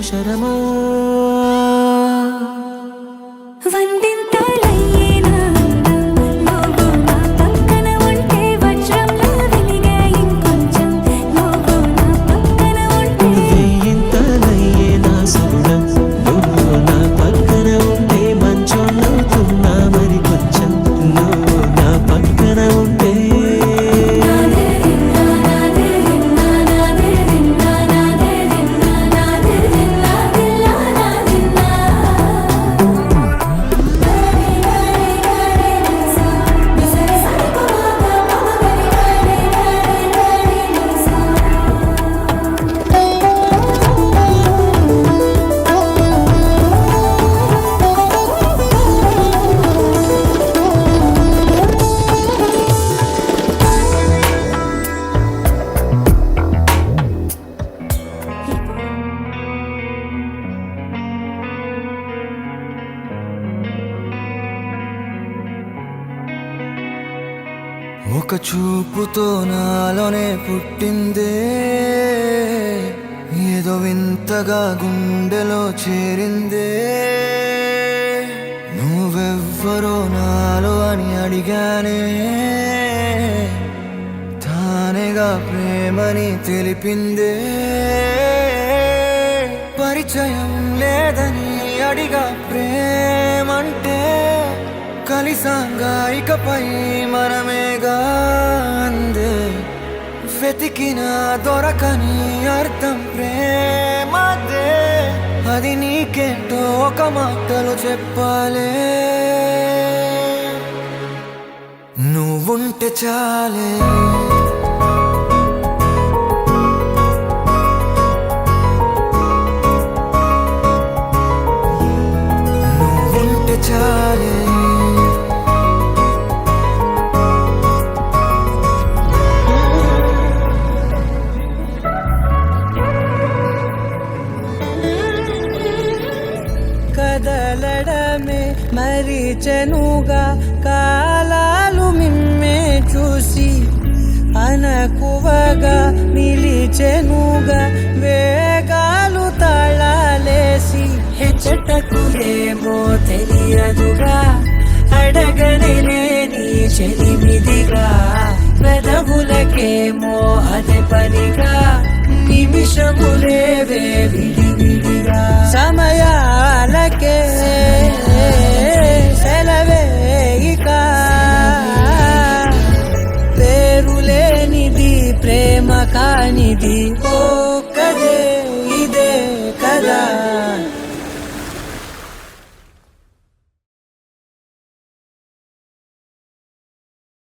శరమా ఒక చూపుతో నాలోనే పుట్టిందే ఏదో వింతగా గుండెలో చేరిందే నువ్వెవ్వరో నాలో అని అడిగానే తానేగా ప్రేమని తెలిపిందే పరిచయం లేదని అడిగా ప్రేమంటే కలిసాంగా ఇకపై మనమేగా అందే వెతికిన దొరకని అర్థం ప్రేమదే అది నీకేంటో ఒక మాటలో చెప్పాలే నువ్వుంటే చాలే నువ్వుంటే చాలే కదలడమే మరిచెనుగా కాలాలు మిమ్మే చూసి అనకువగా నిలిచెనుగా వేగాలు తాళాలేసి హెచ్చటకు ఏమో తెలియదుగా అడగనే నీ చెలిమిదిగా పెదవులకేమో అదే పనిగా నిమిషములేవే విడివిడిగా సమయాలకే సెలవే ఇక పేరులేనిది ప్రేమ కానిది